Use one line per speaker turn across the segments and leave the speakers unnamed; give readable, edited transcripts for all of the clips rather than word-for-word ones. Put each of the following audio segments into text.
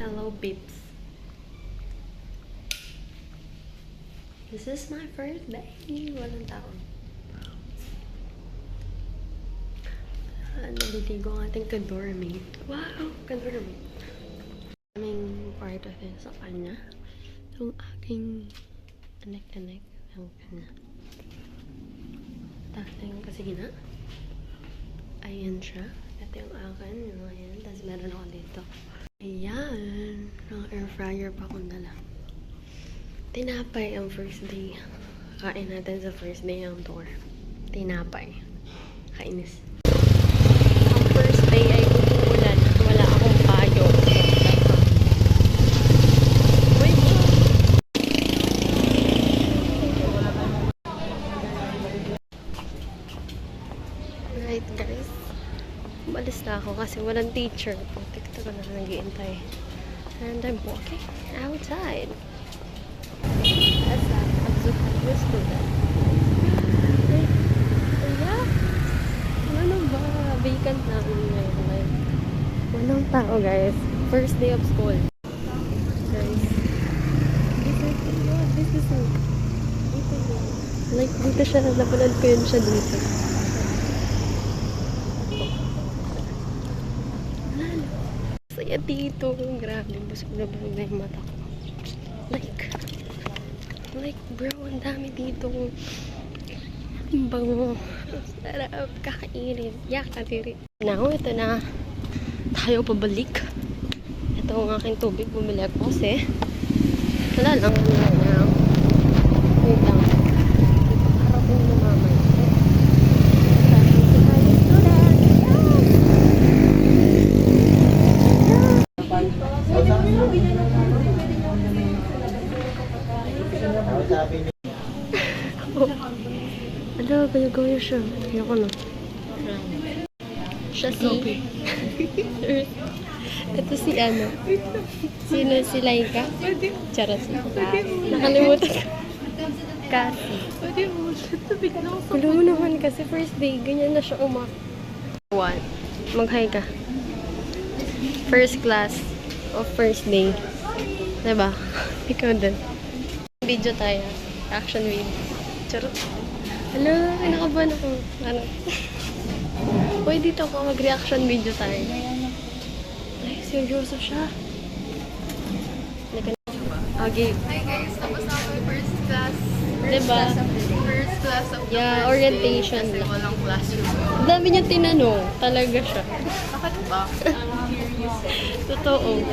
Hello, babes. This is my first day. Walang taon. Naliligo ang ating kadormate. Wow! Kadormate. Aming kwarto din sa kanya. Yung aking anek-anek. Yung kanya. Tapos yung kasigina. Ayan siya. Ito yung akin. Yung ayan. Tapos meron ako dito. Ayan. Ang air fryer pa ko na lang. Tinapay ang first day. Kain natin sa first day ng tour. Tinapay. Kainis. Ang first day ay umuulan. Wala akong payo. Wait. Right guys. Umalis na ako kasi walang teacher. Ito ko na nag-iintay. And I'm walking outside. That's that. I'm student. Yeah. Ano ba? Vacant na ngayon. Like, walang tao guys. First day of school. Guys. This is it. Like, dito siya. Napanood ko yun siya dito. Saya dito. Grabe. Busog na yung mata ko. Like, bro, ang dami dito. Ang bango. Sarap. Kakainin. Kadiri. Now, ito na. Tayo pabalik. Ito ang aking tubig. Bumili ako kasi. Wala lang. Wait lang. Parating na mamay. Ano, gaya siya. Ayoko na. Siya si... Ito si ano. Sino si Laika? Charot. Nakalimutan ko. Kasi. Gulo mo naman kasi first day. Ganyan na siya What? Mag-hi ka. First class of first day. Diba? Ikaw din. Video tayo. Action video. Charot. Hello, kinakabahan ako. Ano? Uy, dito ako mag-reaction video tayo. Ay, seryoso siya. Okay.
Hi guys, tapos na ako first class.
Diba?
First class of the
Yeah,
first
orientation
day. Kasi
lang.
walang classroom.
Ang dami niya tinanong. Talaga siya.
Bakit ba?
Totoo.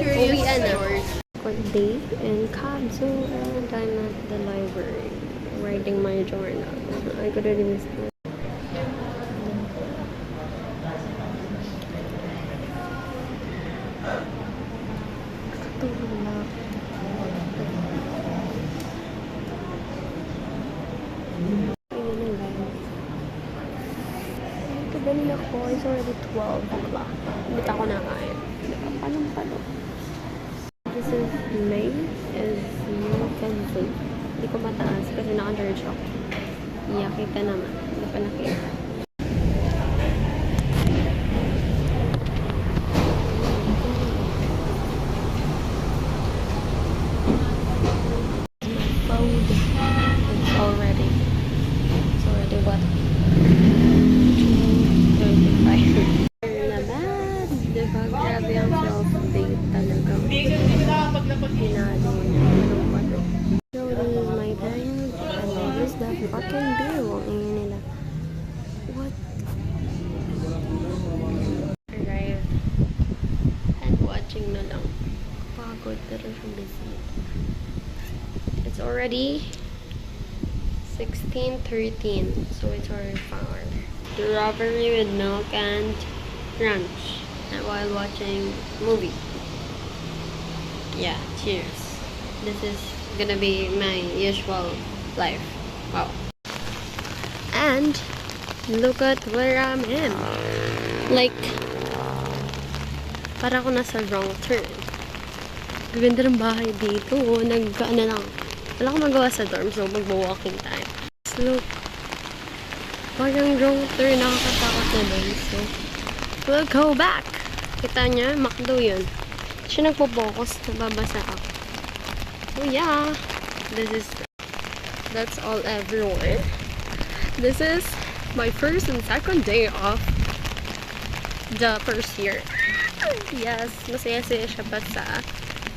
Curious
Uwian na.
stories.
Good day in Kamso and I'm at the library writing my journal. I couldn't even start. Ganun ako, it's already 12 o'clock. Hindi ako nakain. Palong-palong. This is May, as you can see. Hindi ko mataas kasi naka-dirge ako. Iya, kita naman. Hindi pa nakita. It's already what? 2:35. Na bad. Diba? Grabe ang self-date talaga. Hinalo niya. So, this is my time. And this is the fucking bill. Ang ingin nila. What? Arrive. And watching na lang. Pagod pero siya busy. It's already 16:13, so it's already far. Strawberry with milk and crunch, and while watching movie. Yeah, cheers. This is gonna be my usual life. Wow. And look at where I'm in. Like, para ako nasa wrong turn. Ganda ng bahay dito. Nag-ano lang. Wala akong magawa sa dorm, so mag-walking time. Look. Parang wrong turn. Nakakatakot na din. So, we'll go back. Kita niya, McDo yun. siya nagpo-focus. Nababasa ako. Oh yeah. That's all everyone. This is my first and second day of the first year. Yes, masaya-saya siya pa sa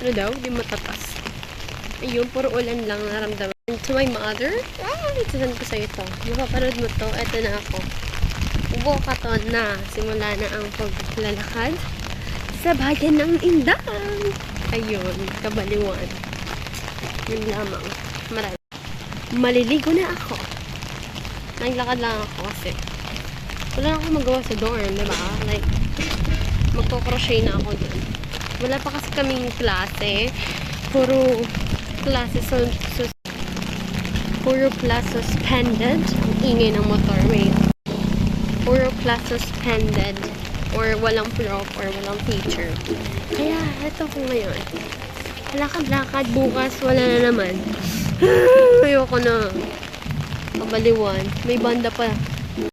ano daw, di matatas. Ayun, puro ulan lang naramdaman. And to my mother, itisan ko sa'yo ito. Mapapanood mo to, eto na ako. Ubo ka to na. Simula na ang paglalakad sa bayan ng Indang. Ayun, Kabaliwan. Yun lamang. Marami. Maliligo na ako. Naglakad lang ako kasi wala akong magawa sa dorm, diba? Like, magko-crochet na ako dun. Wala pa kasi kaming klase. Puro klase puro class suspended. Ang ingay ng motor. Wait. Puro class suspended. Or walang prof or walang teacher. Kaya, eto ko ngayon. Lakad-lakad. Bukas, wala na naman. Ayoko na. Kabaliwan. May banda pa.